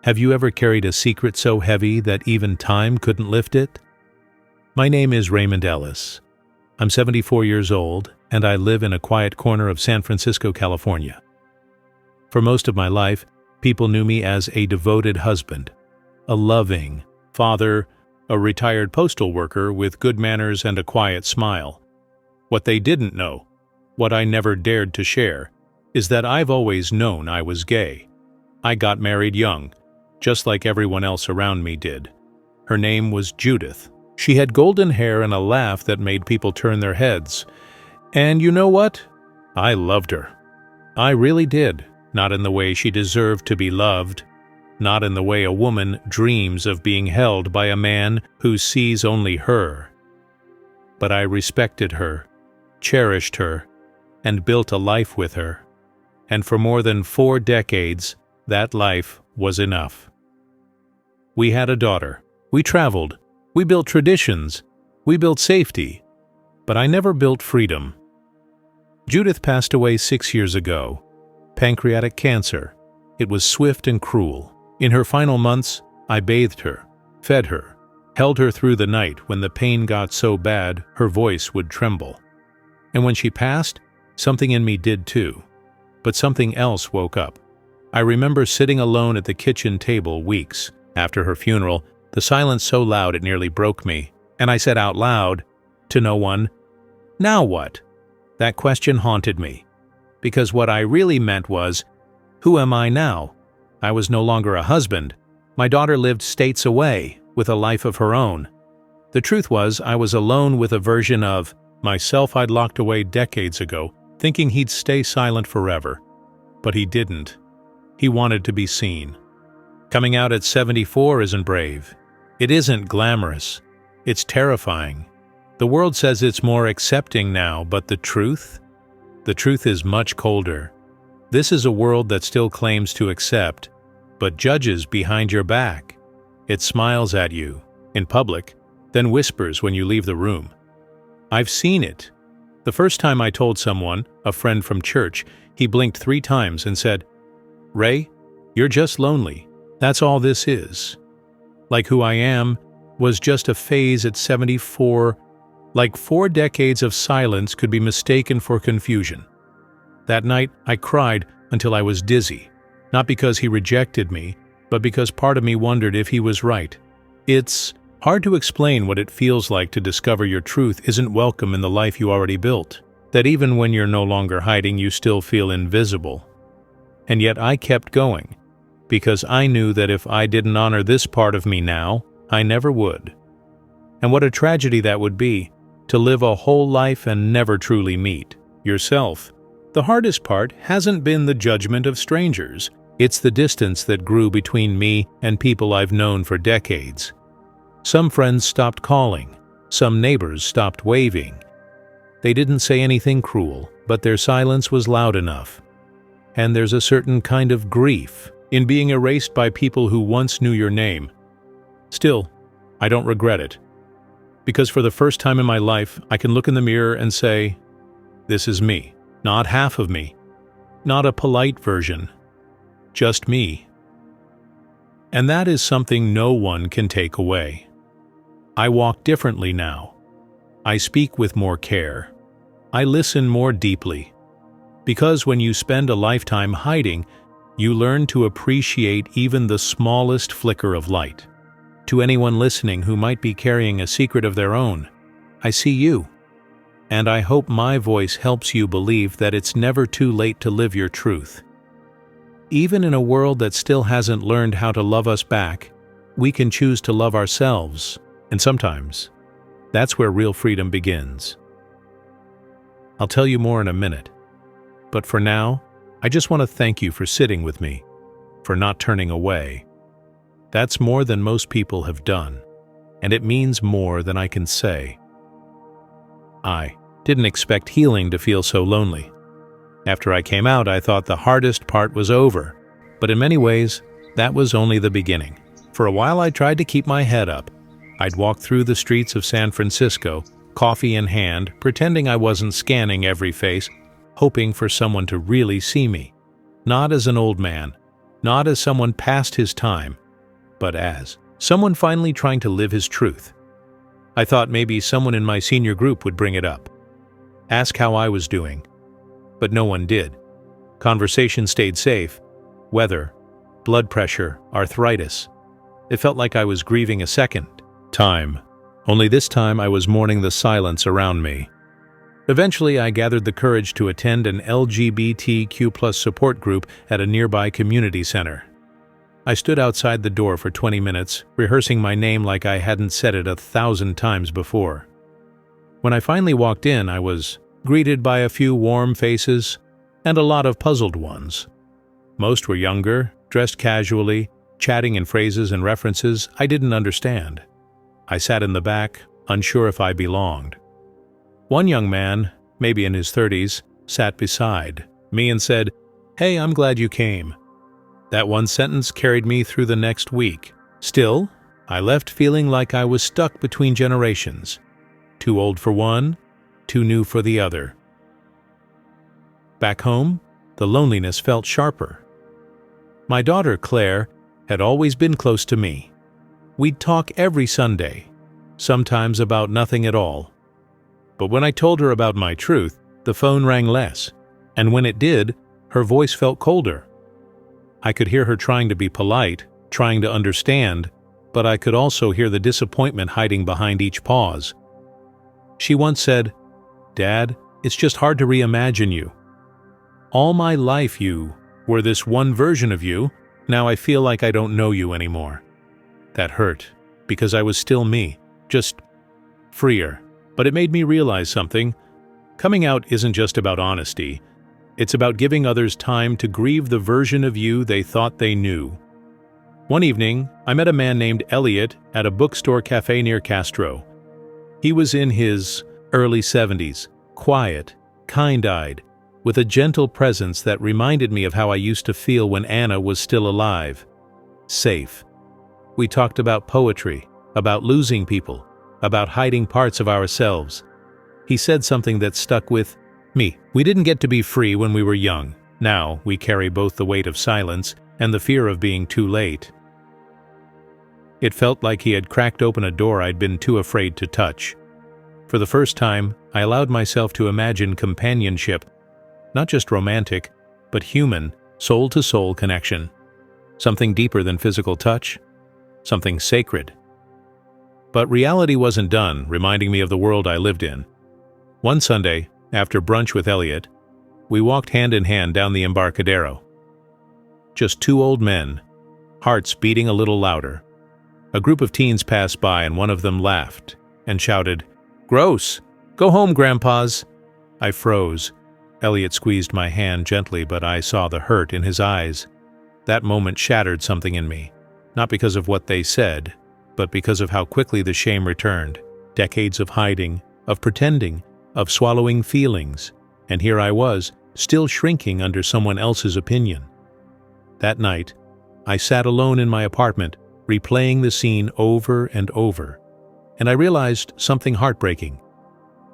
Have you ever carried a secret so heavy that even time couldn't lift it? My name is Raymond Ellis. I'm 74 years old, and I live in a quiet corner of San Francisco, California. For most of my life, people knew me as a devoted husband, a loving father, a retired postal worker with good manners and a quiet smile. What they didn't know, what I never dared to share, is that I've always known I was gay. I got married young, just like everyone else around me did. Her name was Judith. She had golden hair and a laugh that made people turn their heads. And you know what? I loved her. I really did. Not in the way she deserved to be loved. Not in the way a woman dreams of being held by a man who sees only her. But I respected her, cherished her, and built a life with her. And for more than 4 decades, that life was enough. We had a daughter. We traveled. We built traditions. We built safety. But I never built freedom. Judith passed away 6 years ago. Pancreatic cancer. It was swift and cruel. In her final months, I bathed her, fed her, held her through the night when the pain got so bad her voice would tremble. And when she passed, something in me did too. But something else woke up. I remember sitting alone at the kitchen table weeks after her funeral, the silence so loud it nearly broke me, and I said out loud, to no one, "Now what?" That question haunted me, because what I really meant was, who am I now? I was no longer a husband. My daughter lived states away, with a life of her own. The truth was, I was alone with a version of myself I'd locked away decades ago, thinking he'd stay silent forever. But he didn't. He wanted to be seen. Coming out at 74 isn't brave. It isn't glamorous. It's terrifying. The world says it's more accepting now, but the truth? The truth is much colder. This is a world that still claims to accept, but judges behind your back. It smiles at you, in public, then whispers when you leave the room. I've seen it. The first time I told someone, a friend from church, he blinked 3 times and said, "Ray, you're just lonely. That's all this is." Like who I am was just a phase at 74, like 4 decades of silence could be mistaken for confusion. That night, I cried until I was dizzy, not because he rejected me, but because part of me wondered if he was right. It's hard to explain what it feels like to discover your truth isn't welcome in the life you already built, that even when you're no longer hiding, you still feel invisible. And yet I kept going, because I knew that if I didn't honor this part of me now, I never would. And what a tragedy that would be, to live a whole life and never truly meet yourself. The hardest part hasn't been the judgment of strangers. It's the distance that grew between me and people I've known for decades. Some friends stopped calling. Some neighbors stopped waving. They didn't say anything cruel, but their silence was loud enough. And there's a certain kind of grief in being erased by people who once knew your name. Still, I don't regret it. Because for the first time in my life, I can look in the mirror and say, this is me. Not half of me, not a polite version, just me. And that is something no one can take away. I walk differently now. I speak with more care. I listen more deeply. Because when you spend a lifetime hiding, you learn to appreciate even the smallest flicker of light. To anyone listening who might be carrying a secret of their own, I see you. And I hope my voice helps you believe that it's never too late to live your truth. Even in a world that still hasn't learned how to love us back, we can choose to love ourselves, and sometimes, that's where real freedom begins. I'll tell you more in a minute, but for now, I just want to thank you for sitting with me, for not turning away. That's more than most people have done, and it means more than I can say. I didn't expect healing to feel so lonely. After I came out, I thought the hardest part was over, but in many ways, that was only the beginning. For a while, I tried to keep my head up. I'd walk through the streets of San Francisco, coffee in hand, pretending I wasn't scanning every face, hoping for someone to really see me. Not as an old man, not as someone past his time, but as someone finally trying to live his truth. I thought maybe someone in my senior group would bring it up, ask how I was doing, but no one did. Conversation stayed safe. Weather, blood pressure, arthritis. It felt like I was grieving a second time, only this time I was mourning the silence around me. Eventually, I gathered the courage to attend an LGBTQ+ support group at a nearby community center. I stood outside the door for 20 minutes, rehearsing my name like I hadn't said it 1,000 times before. When I finally walked in, I was greeted by a few warm faces and a lot of puzzled ones. Most were younger, dressed casually, chatting in phrases and references I didn't understand. I sat in the back, unsure if I belonged. One young man, maybe in his 30s, sat beside me and said, "Hey, I'm glad you came." That one sentence carried me through the next week. Still, I left feeling like I was stuck between generations. Too old for one, too new for the other. Back home, the loneliness felt sharper. My daughter, Claire, had always been close to me. We'd talk every Sunday, sometimes about nothing at all. But when I told her about my truth, the phone rang less, and when it did, her voice felt colder. I could hear her trying to be polite, trying to understand, but I could also hear the disappointment hiding behind each pause. She once said, "Dad, it's just hard to reimagine you. All my life you were this one version of you. Now I feel like I don't know you anymore." That hurt, because I was still me, just freer. But it made me realize something. Coming out isn't just about honesty. It's about giving others time to grieve the version of you they thought they knew. One evening, I met a man named Elliot at a bookstore cafe near Castro. He was in his early 70s, quiet, kind-eyed, with a gentle presence that reminded me of how I used to feel when Anna was still alive. Safe. We talked about poetry, about losing people, about hiding parts of ourselves. He said something that stuck with me. We didn't get to be free when we were young. Now we carry both the weight of silence and the fear of being too late. It felt like he had cracked open a door I'd been too afraid to touch. For the first time, I allowed myself to imagine companionship, not just romantic, but human, soul-to-soul connection. Something deeper than physical touch, something sacred. But reality wasn't done, reminding me of the world I lived in. One Sunday, after brunch with Elliot, we walked hand in hand down the Embarcadero. Just two old men, hearts beating a little louder. A group of teens passed by and one of them laughed and shouted, "Gross! Go home, grandpas!" I froze. Elliot squeezed my hand gently, but I saw the hurt in his eyes. That moment shattered something in me, not because of what they said, but because of how quickly the shame returned. Decades of hiding, of pretending, of swallowing feelings, and here I was, still shrinking under someone else's opinion. That night, I sat alone in my apartment, replaying the scene over and over, and I realized something heartbreaking.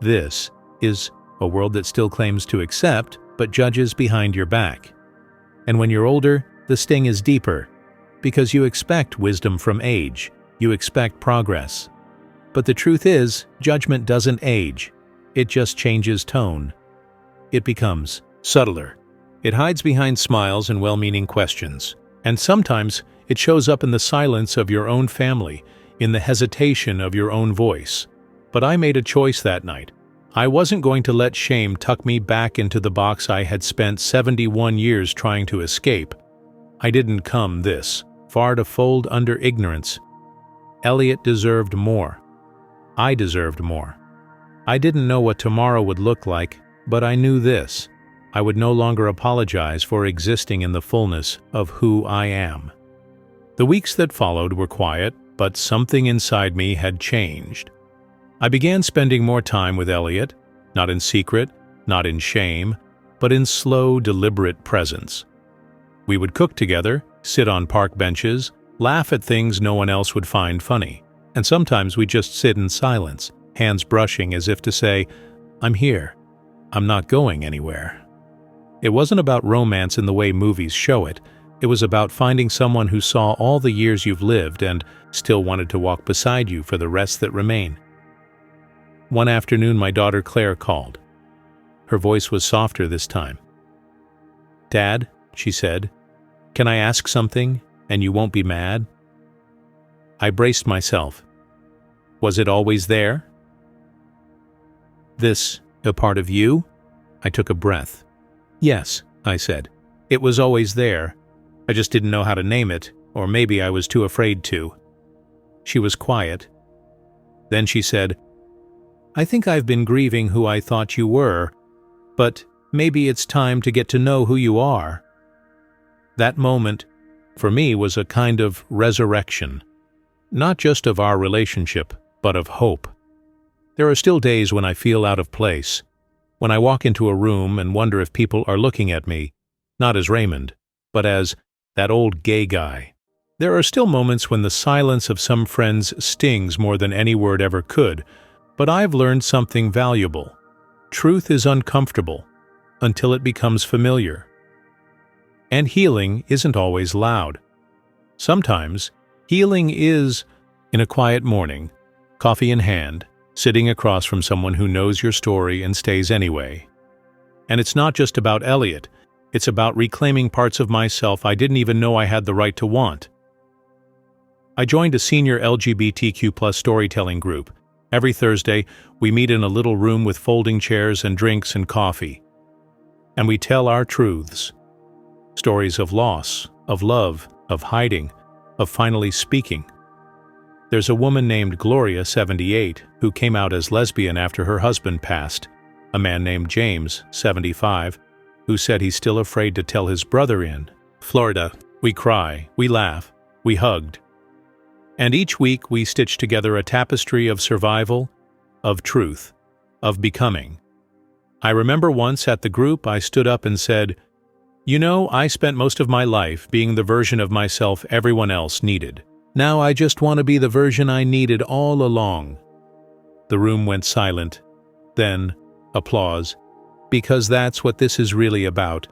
This is a world that still claims to accept, but judges behind your back. And when you're older, the sting is deeper, because you expect wisdom from age, you expect progress. But the truth is, judgment doesn't age, it just changes tone. It becomes subtler. It hides behind smiles and well-meaning questions. And sometimes it shows up in the silence of your own family, in the hesitation of your own voice. But I made a choice that night. I wasn't going to let shame tuck me back into the box I had spent 71 years trying to escape. I didn't come this far to fold under ignorance. Elliot deserved more. I deserved more. I didn't know what tomorrow would look like, but I knew this. I would no longer apologize for existing in the fullness of who I am. The weeks that followed were quiet, but something inside me had changed. I began spending more time with Elliot, not in secret, not in shame, but in slow, deliberate presence. We would cook together, sit on park benches, laugh at things no one else would find funny, and sometimes we'd just sit in silence, hands brushing as if to say, "I'm here. I'm not going anywhere." It wasn't about romance in the way movies show it. It was about finding someone who saw all the years you've lived and still wanted to walk beside you for the rest that remain. One afternoon, my daughter Claire called. Her voice was softer this time. "Dad," she said, "can I ask something, and you won't be mad?" I braced myself. Was it always there? This a part of you? I took a breath. "Yes," I said. "It was always there. I just didn't know how to name it, or maybe I was too afraid to." She was quiet. Then she said, "I think I've been grieving who I thought you were, but maybe it's time to get to know who you are." That moment, for me, was a kind of resurrection, not just of our relationship, but of hope. There are still days when I feel out of place, when I walk into a room and wonder if people are looking at me, not as Raymond, but as that old gay guy. There are still moments when the silence of some friends stings more than any word ever could, but I've learned something valuable. Truth is uncomfortable until it becomes familiar. And healing isn't always loud. Sometimes healing is in a quiet morning, coffee in hand, sitting across from someone who knows your story and stays anyway. And it's not just about Elliot, it's about reclaiming parts of myself I didn't even know I had the right to want. I joined a senior LGBTQ+ storytelling group. Every Thursday, we meet in a little room with folding chairs and drinks and coffee. And we tell our truths. Stories of loss, of love, of hiding, of finally speaking. There's a woman named Gloria, 78, who came out as lesbian after her husband passed, a man named James, 75, who said he's still afraid to tell his brother in Florida. We cry, we laugh, we hugged. And each week we stitch together a tapestry of survival, of truth, of becoming. I remember once at the group I stood up and said, "You know, I spent most of my life being the version of myself everyone else needed. Now I just want to be the version I needed all along." The room went silent. Then, applause. Because that's what this is really about.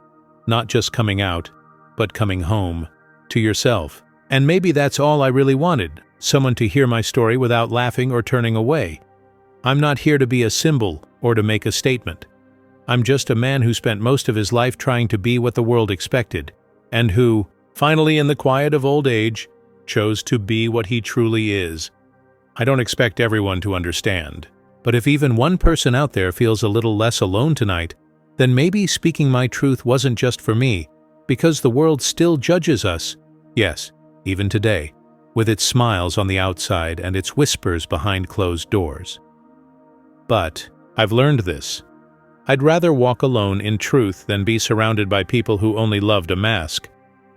Not just coming out, but coming home. To yourself. And maybe that's all I really wanted. Someone to hear my story without laughing or turning away. I'm not here to be a symbol or to make a statement. I'm just a man who spent most of his life trying to be what the world expected, and who, finally in the quiet of old age, chose to be what he truly is. I don't expect everyone to understand, but if even one person out there feels a little less alone tonight, then maybe speaking my truth wasn't just for me, because the world still judges us, yes, even today, with its smiles on the outside and its whispers behind closed doors. But I've learned this. I'd rather walk alone in truth than be surrounded by people who only loved a mask.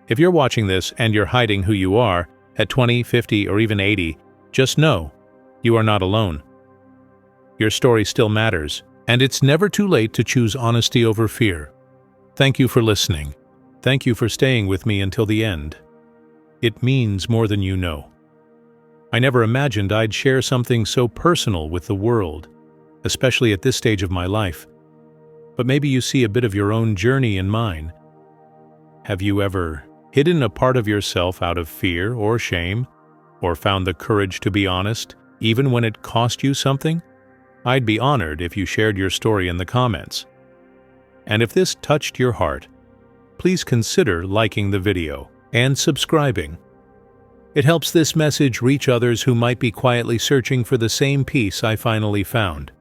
If you're watching this and you're hiding who you are, at 20, 50, or even 80, just know you are not alone. Your story still matters, and it's never too late to choose honesty over fear. Thank you for listening. Thank you for staying with me until the end. It means more than you know. I never imagined I'd share something so personal with the world, especially at this stage of my life. But maybe you see a bit of your own journey in mine. Have you ever hidden a part of yourself out of fear or shame, or found the courage to be honest, even when it cost you something? I'd be honored if you shared your story in the comments. And if this touched your heart, please consider liking the video and subscribing. It helps this message reach others who might be quietly searching for the same peace I finally found.